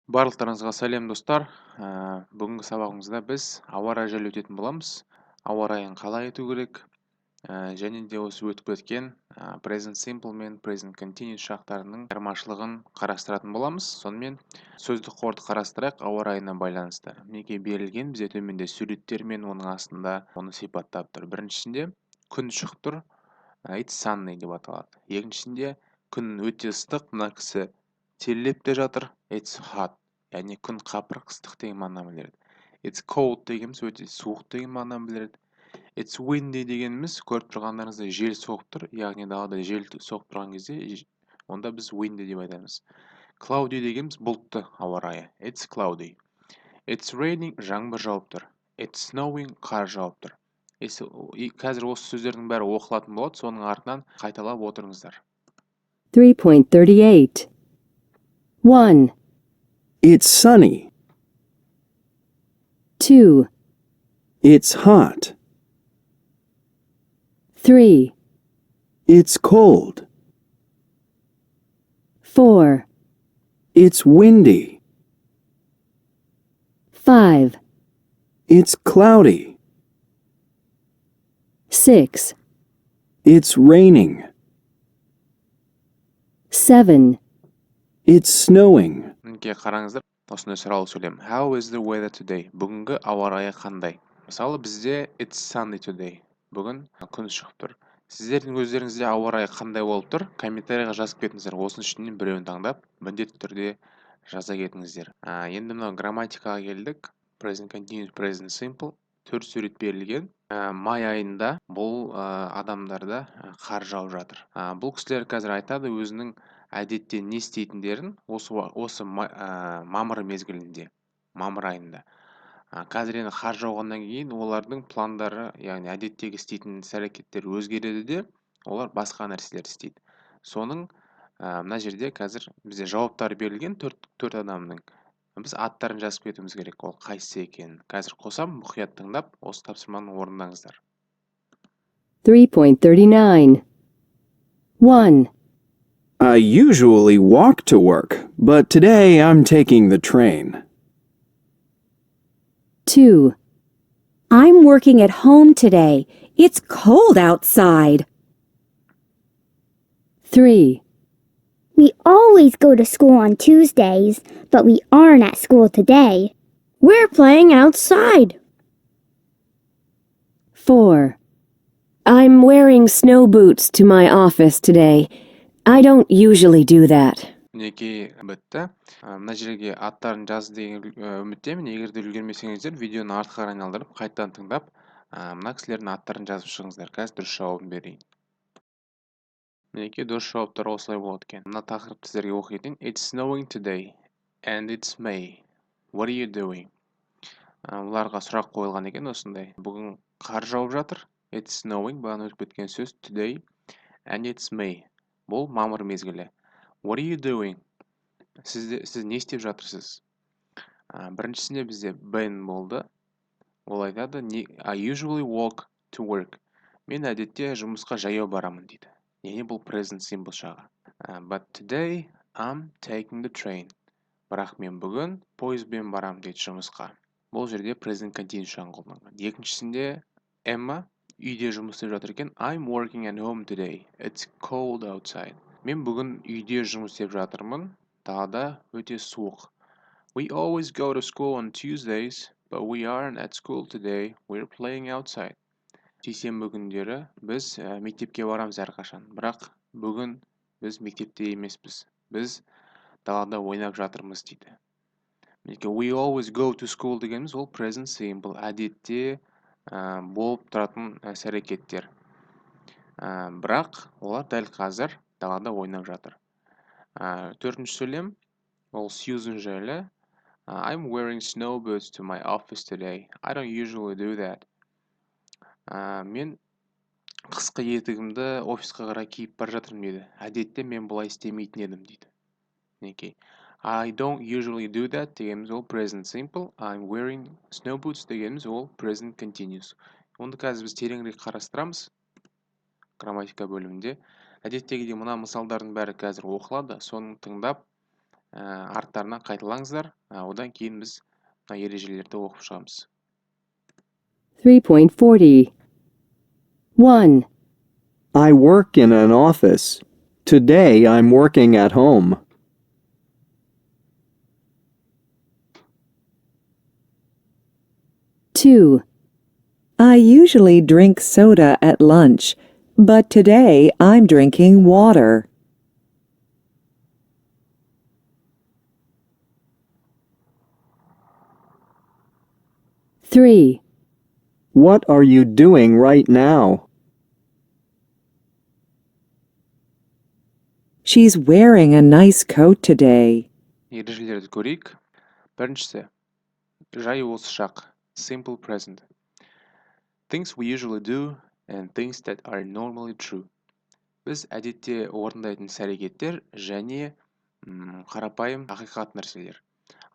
Барлықтарыңызға сәлем достар. Бүгінгі сабағымызда біз ауа-райы жайлы өтетін боламыз. Ауа-райын қалай ету керек, және де осы өтіп кеткен present simple мен present continuous шақтарының айырмашылығын қарастыратын боламыз. Сонымен сөздік қорды қарастырайық ауа-райына байланысты. Мінекей берілген бізде төменде суреттер мен оның астында оны сипаттап тұр. Біріншісінде күн шығып тұр, it's sunny деп аталады. Екіншісінде күн өте ыстық, мына кісі терлеп те жатыр, it's hot. Яғни күн қапырық ыстық деген мағынаны білдіреді. It's cold дегеніміз өте суық деген мағынаны білдіреді. It's windy дегеніміз көріп тұрғандарыңыздай жел соғып тұр, яғни далада жел соғып тұрған кезде онда біз windy деп айтамыз. Cloudy дегеніміз бұлтты ауа райы. It's cloudy. It's raining жаңбыр жауып тұр. It's snowing қар жауып тұр. Қазір осы сөздердің бәрі оқылатын болады, соның артынан қайталап отырыңыздар. 3.38 1. It's sunny. 2. It's hot. 3. It's cold. 4. It's windy. 5. It's cloudy. 6. It's raining. 7. It's snowing. Мінекей қараңыздар, осындай сұрау сөйлем. How is the weather today? Бүгінгі ауа райы қандай? Мысалы бізде it's sunny today. Бүгін күн шығып тұр. Сіздердің өздеріңізде ауа райы қандай болып тұр? Комментарийға жазып кетіңіздер. Осының ішінен біреуін таңдап, міндетті түрде жаза кетіңіздер. Енді мынау грамматикаға келдік. Present continuous, present simple. 4 сурет берілген. Май айында бұл адамдарда қар жауып жатыр. Бұл кісілер қазір айтады өзінің әдетте не істейтіндерін осы мамыр мезгілінде, мамыр айында. Қазір енді қар жауғаннан кейін олардың пландары, яғни әдеттегі істейтін іс-әрекеттері өзгереді де, олар басқа нәрселер істейді. Соның мына жерде қазір бізде жауаптары берілген 4 адамның. Біз аттарын жазып кетуіміз керек, ол қайсысы екенін. Қазір қосам, мұқият тыңдап, осы тапсырманы орындаңыздар. 3.39 1. I usually walk to work, but today I'm taking the train. 2. I'm working at home today. It's cold outside. 3. We always go to school on Tuesdays, but we aren't at school today. We're playing outside. 4. I'm wearing snow boots to my office today. I don't usually do that. Мінекей бітті. Мына жерге аттарын жаз деген үміттемін. Егер де үлгермесеңіздер, видеоны артқа қарай айналдырып, қайтадан тыңдап, мына кісілердің аттарын жазып шығыңыздар. Қазір дұрыс жауабын берейін. Мінекей дұрыс жауаптар осылай болады екен. Мына тақырыпты сіздерге оқитын. It's snowing today and it's May. What are you doing? Оларға сұрақ қойылған екен осындай. Бүгін қар жауып жатыр. It's snowing, бағана өтіп кеткен сөз today and it's May. Бұл мамыр мезгілі. What are you doing? Сіз не істеп жатырсыз? Біріншісінде бізде been болды. Ол айтады, I usually walk to work. Мен әдетте жұмысқа жаяу барамын дейді. Яғни бұл present simple шағы. But today I'm taking the train. Бірақ мен бүгін пойызбен барамын дейді жұмысқа. Бұл жерде present continuous шағын қолданған. Екіншісінде Emma үйде жұмыс істеп жатыр екен. I'm working at home today. It's cold outside. Мен бүгін үйде жұмыс істеп жатырмын. Далада өте суық. We always go to school on Tuesdays, but we aren't at school today. We're playing outside. Сейсенбі күндері біз мектепке барамыз әрқашан. Бірақ бүгін біз мектепте емеспіз. Біз далада ойнап жатырмыз дейді. We always go to school дегеніміз ол present simple. Әдетте болып тұратын іс-әрекеттер. Бірақ олар дәл қазір далада ойнап жатыр. Төртінші сөйлем, ол Susan жайлы. I'm wearing snow boots to my office today. I don't usually do that. Мен қысқы етігімді офисқа қарай киіп бара жатырмын дейді. Әдетте мен бұлай істемейтін едім дейді. Мінекей. I don't usually do that дегеніміз ол present simple. I'm wearing snow boots дегеніміз ол present continuous. Онда қазір біз тереңірек қарастырамыз. грамматика бөлімінде. Әдеттегідей мына мысалдардың бәрі қазір оқылады. Соны тыңдап, арттарынан қайталаңыздар. Одан кейін біз мына ережелерді оқып шығамыз. 3.40. 1. I work in an office. Today I'm working at home. 2. I usually drink soda at lunch, but today I'm drinking water. 3. What are you doing right now? She's wearing a nice coat today. Ережелерді көрейік. Біріншісі, жай осы шақ. Simple present. Things we usually do and things that are normally true. Біз әдетте орындайтын іс-әрекеттер және қарапайым ақиқат нәрселер.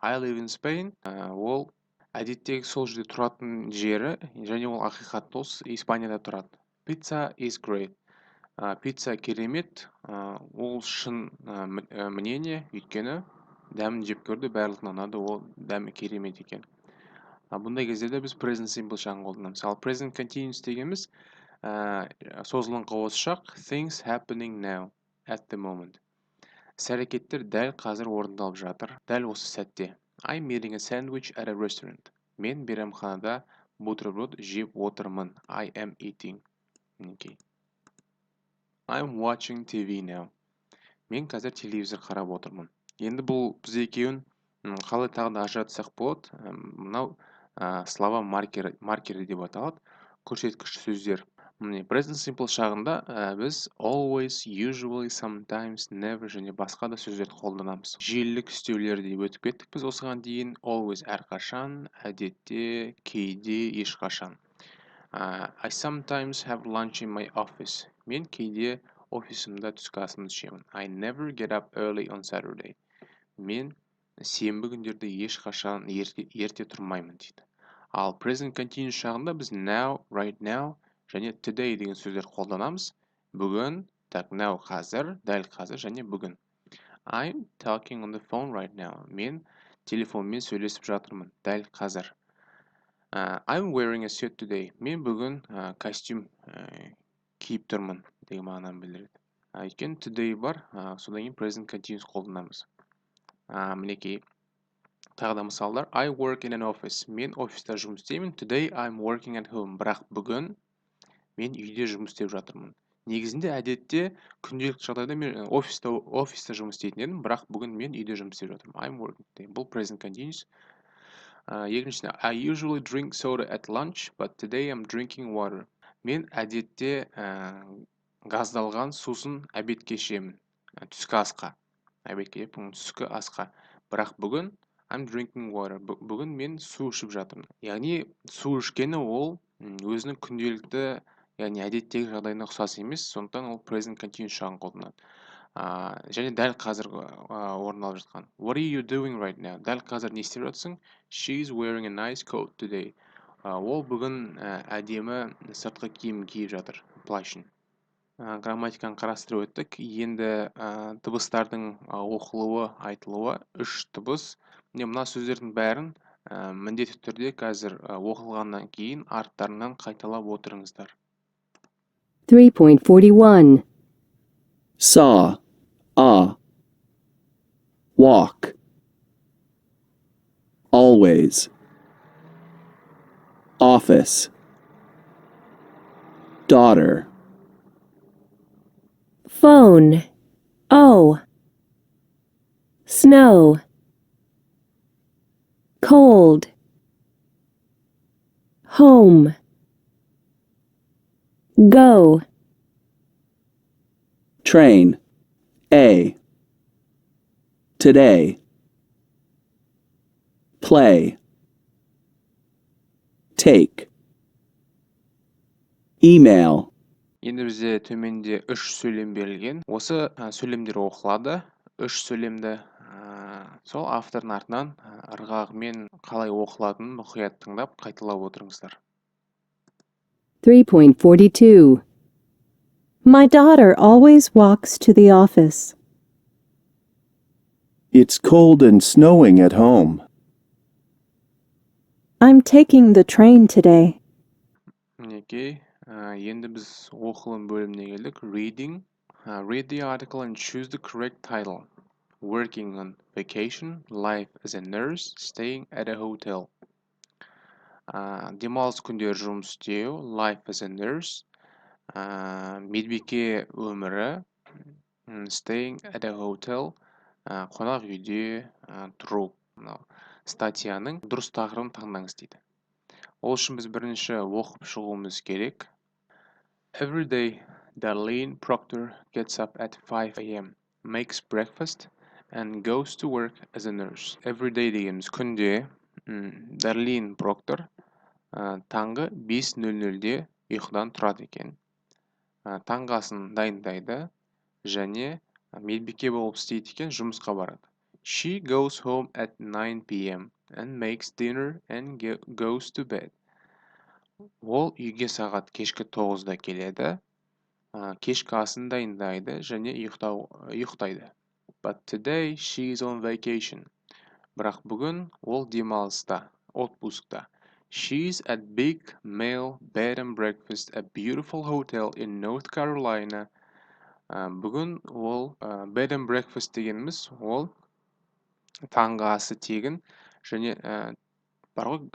I live in Spain. Ол әдеттегі сол жерде тұратын жері және ол ақиқат, ол Испанияда тұрады. Pizza is great. Пицца керемет, ол шын мнение, өйткені дәмін жеп көрді, барлығына ұнады, ол дәмі керемет екен. Бұндай кездерде біз present simple шағын қолданамыз. Ал present continuous дегеніміз созылыңқы осы шақ, things happening now, at the moment. Іс-әрекеттер дәл қазір орындалып жатыр, дәл осы сәтте. I'm eating a sandwich at a restaurant. Мен мейрамханада бутерброд жеп отырмын. I am eating. Okay. I'm watching TV now. Мен қазір телевизор қарап отырмын. Енді бұл біз екеуін қалай тағы да ажыратсақ болады. Мынау слова маркері деп аталады. Көрсеткіш сөздер. Present simple шағында біз always, usually, sometimes, never және басқа да сөздерді қолданамыз. Желілік істеулер деп өтіп кеттік біз осыған дейін. Always әрқашан, әдетте, кейде, ешқашан. I sometimes have lunch in my office. Мен кейде офисымда түскі асымды ішемін. I never get up early on Saturday. Мен сенбі күндерде ешқашан ерте тұрмаймын дейді. Ал present continuous шағында біз now, right now және today деген сөздер қолданамыз. Бүгін, так, now қазір, дәл қазір және бүгін. I'm talking on the phone right now. Мен телефонмен сөйлесіп жатырмын, дәл қазір. I'm wearing a suit today. Мен бүгін костюм киіп тұрмын деген мағынаны білдіреді. Өйткені today бар, содан кейін present continuous қолданамыз. Мінекей тағы да мысалдар. I work in an office. Мен офиста жұмыс істеймін. Today I'm working at home. Бірақ бүгін мен үйде жұмыс істеп жатырмын. Негізінде әдетте күнделікті жағдайда мен офиста жұмыс істейтін едім, бірақ бүгін мен үйде жұмыс істеп жатырмын. I'm working. Бұл present continuous. Екіншісінде, I usually drink soda at lunch, but today I'm drinking water. Мен әдетте газдалған сусын обедке ішемін, түскі асқа. Обедке жеп, түскі асқа. Бірақ бүгін I'm drinking water. Бүгін мен су ішіп жатырмын. Яғни су ішкені ол өзінің күнделікті, яғни әдеттегі жағдайына ұқсас емес, сондықтан ол present continuous шағын қолданады. Және дәл қазір орын алып жатқан. What are you doing right now? Дәл қазір не істеп жатсың? She's wearing a nice coat today. Ол бүгін әдемі сыртқы киім киіп жатыр, плащын. Грамматиканы қарастырып өттік. Енді дыбыстардың оқылуы, айтылуы, 3 дыбыс. Мына сөздердің бәрін міндетті түрде қазір оқылғаннан кейін арттарынан қайталап отырыңыздар. 3.41. Saw, walk. Always. Office. Daughter. Phone. Oh. Snow. Cold. Home. Go. Train. A. Today. Play. Take. Email. Енді бізде төменде 3 сөйлем берілген. Осы сөйлемдер оқылады. 3 сөйлемді сол автордың артынан ырғағымен қалай оқылатынын мұқият тыңдап қайталап отырыңыздар. 3.42. My daughter always walks to the office. It's cold and snowing at home. I'm taking the train today. Мінекей, енді біз оқылым бөліміне келдік. Reading. Read the article and choose the correct title. Working on vacation, life as a nurse, staying at a hotel. Демалыс күндері жұмыс істеу, life as a nurse, медбике өмірі, staying at a hotel, қонақ үйде тұру. Статьяның дұрыс тақырыбын таңдаңыз дейді. Ол үшін біз бірінші оқып шығуымыз керек. Every day, Darlene Proctor gets up at 5 a.m., makes breakfast, and goes to work as a nurse. Every day дегеніміз күнде Darlene Proctor таңғы 5:00-де ұйқыдан тұрады екен. Таңғы асын дайындайды және медбике болып істейді екен, жұмысқа барады. She goes home at 9 p.m. and makes dinner and goes to bed. Ол үйге сағат кешкі 9-да келеді, кешкі асын дайындайды және ұйықтайды. But today she is on vacation. Бірақ бүгін ол демалыста, отпускта. She's at Big Male Bed and Breakfast, a beautiful hotel in North Carolina. Бүгін ол Bed and Breakfast дегеніміз ол таңғы асы тегін және бар ғой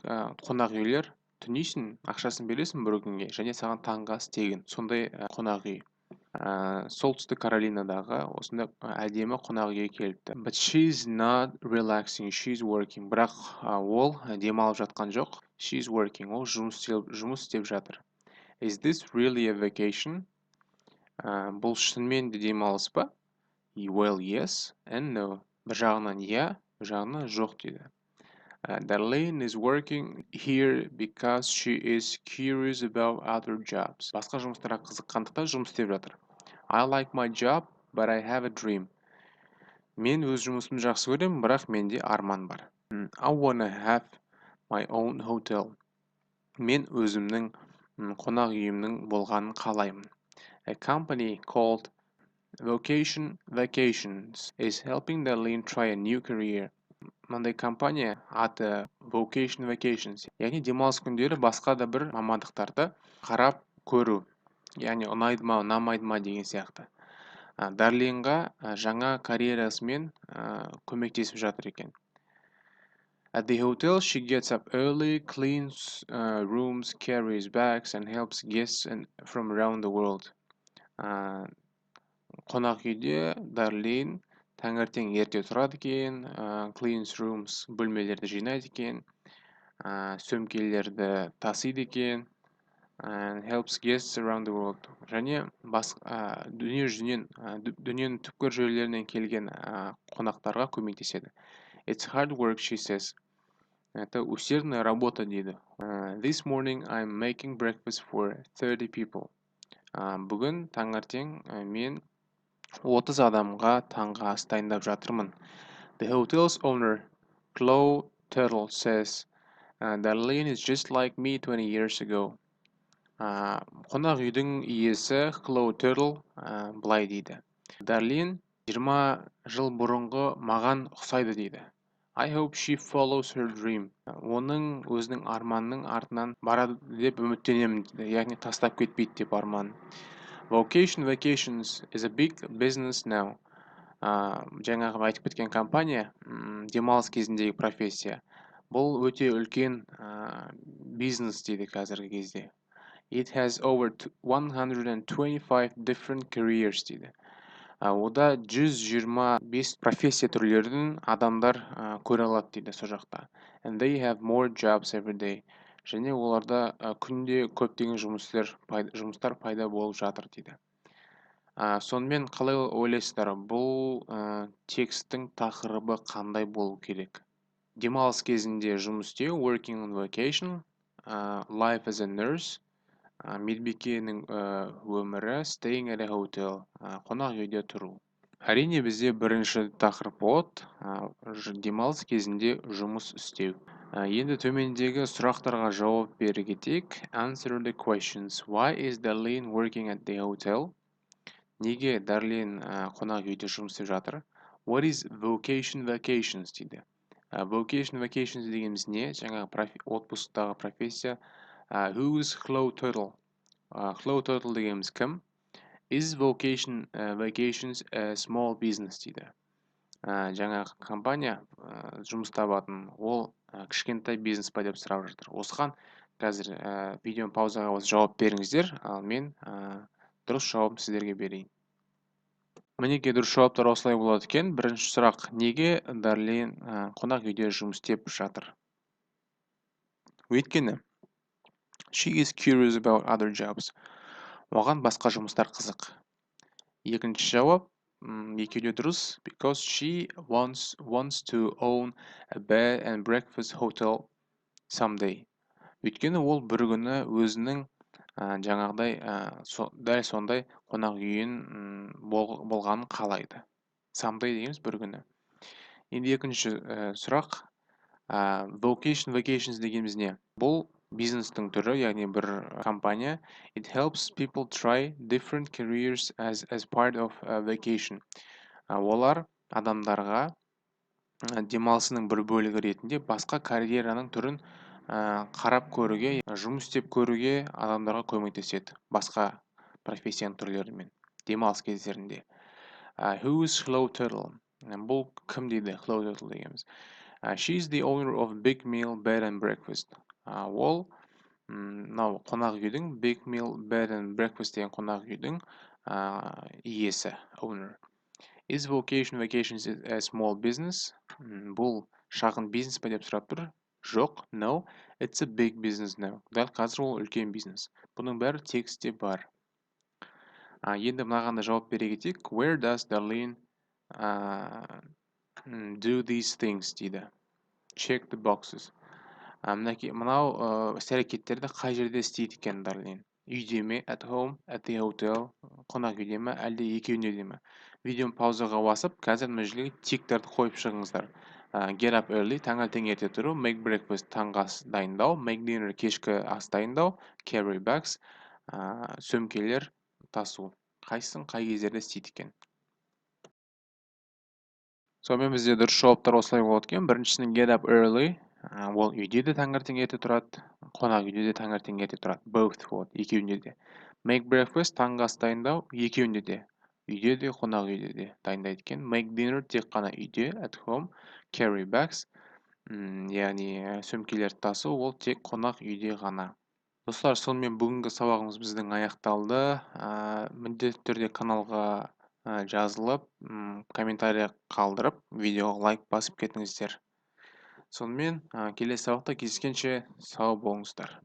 қонақ үйлер, түнейсің, ақшасын бересің бір күнге және саған таңғы ас тегін. Сондай қонақ үй. Солтүстік Каролинадағы осында әдемі қонақ үйге келіпті. But she's not relaxing, she's working. Бірақ ол демалып жатқан жоқ. She's working. Ол жұмыс істеп жатыр. Is this really a vacation? Бұл шынымен де демалыс па? Well, yes and no. Bir жағынан иә, бір жағынан жоқ дейді. Darlene is working here because she is curious about other jobs. Басқа жұмыстарға қызыққандықтан жұмыс істеп жатыр. I like my job, but I have a dream. Мен өз жұмысымды жақсы көремін, бірақ менде арман бар. I wanna have my own hotel. Мен өзімнің қонақ үйімнің болғанын қалаймын. A company called Vacations is helping Darlene try a new career. Мындай компания аты Vacations. Яғни демалыс күндері басқа да бір мамандықтарды қарап көру. Яғни ұнайды ма, ұнамайды ма деген сияқты. Дарленға жаңа карьерасымен көмектесіп жатыр екен. At the hotel, she gets up early, cleans rooms, carries bags, and helps guests from around the world. Қонақ үйде Дарлин таңертең ерте тұрады екен, cleans rooms, бөлмелерді жинайды екен, сөмкелерді тасиды екен, and helps guests around the world. Және дүниенің түпкір жерлерінен келген қонақтарға көмектеседі. It's hard work, she says. Это усердная работа дейді. This morning I'm making breakfast for 30 people. Бүгін таңертең мен 30 адамға таңғы ас дайындап жатырмын. The hotel's owner, Chloe Turtle, says, Darlene is just like me 20 years ago. Қонақ үйдің иесі Chloe Turtle былай дейді. Darlene 20 жыл бұрынғы маған ұқсайды дейді. I hope she follows her dream. Оның өзінің арманның артынан барады деп үміттенемін. Яғни тастап кетпейді деп арман. Vacations is a big business now. Жаңағы айтып кеткен компания, демалыс кезіндегі профессия. Бұл өте үлкен бизнес дейді қазіргі кезде. It has over 125 different careers дейді. Ода 125 профессия түрлерін адамдар көре алады дейді сол жақта. And they have more jobs every day. Және оларда күнде көптеген жұмыстар пайда болып жатыр дейді. Сонымен қалай ойлайсыздар, бұл текстің тақырыбы қандай болу керек? Демалыс кезінде жұмыс істеу, working on vacation, life as a nurse, медбикенің өмірі, staying at a hotel, қонақ үйде тұру. Әрине бізде бірінші тақырып болады, демалыс кезінде жұмыс істеу. Енді төмендегі сұрақтарға жауап бере кетейік. Answer the questions. Why is Darlene working at the hotel? Неге Дарлин қонақ үйде жұмыс істеп жатыр? What is vacations дейді. Vacations дегеніміз не? Жаңағы отпусктағы профессия. Who is Hello Turtle? Hello Turtle дегеніміз кім? Is vacations a small business дейді. Жаңағы компания жұмыс табатын, ол кішкентай бизнес па деп сұрап жатыр. Осыған қазір видеоны паузаға басып жауап беріңіздер, ал мен дұрыс жауабын сіздерге берейін. Мінекей дұрыс жауаптар осылай болады екен. Бірінші сұрақ: неге Дарлин қонақ үйде жұмыс істеп жатыр? Өйткені she is curious about other jobs. Оған басқа жұмыстар қызық. Екінші жауап екеуі дұрыс. Because she wants to own a bed and breakfast hotel someday. Өйткені ол бір күні өзінің жаңағыдай дәл сондай қонақ үйін болғанын қалайды. Someday дейміз, бір күні. Енді екінші сұрақ: vacations дегеніміз не? Бұл бизнестің түрі, яғни бір компания. It helps people try different careers as part of a vacation. Олар адамдарға демалысының бір бөлігі ретінде басқа карьераның түрін қарап көруге, жұмыс істеп көруге адамдарға көмектеседі. Басқа профессияның түрлерімен демалыс кездерінде. Who is Hello Turtle? Бұл кім дейді Hello Turtle дегеніміз? She is the owner of Big Meal Bed and Breakfast. Ол қонақ үйдің Big Meal Bed and Breakfast деген қонақ үйдің иесі, owner. Is vacations a small business? Бұл шағын бизнес па деп сұрап тұр. Жоқ, no, it's a big business now. Дәл қазір ол үлкен бизнес. Бұның бәрі текстте бар. Енді мынағанда жауап бере кетейік. Where does Darlene do these things дейді. Check the boxes. Мынау іс-әрекеттерді қай жерде істейді екен Дарлин? Үйде ме? At home, at the hotel, қонақ үйде ме, әлде екеуінде де ме? Видеоны паузаға басып, қазір мына жерге тиктерді қойып шығыңыздар. Get up early, таңертең ерте тұру. Make breakfast, таңғы ас дайындау. Make dinner, кешкі ас дайындау. Carry bags, сөмкелер тасу. Қайсың қай кездерде істейді екен? Сонымен бізде дұрыс жауаптар осылай болады екен. Біріншісінің get up early, ол үйде де таңертең ерте тұрады, қонақ үйде де таңертең ерте тұрады. Both болады, екеуінде де. Make breakfast, таңғы ас дайындау, екеуінде де. Үйде де, қонақ үйде де дайындайды екен. Make dinner, тек қана үйде, at home. Carry bags, яғни сөмкелерді тасу, ол тек қонақ үйде ғана. Достар, сонымен бүгінгі сабағымыз біздің аяқталды. Міндетті түрде каналға жазылып, комментарий қалдырып, видеоға лайк басып кетіңіздер. Сонымен келесі сабақта кездескенше сау болыңыздар.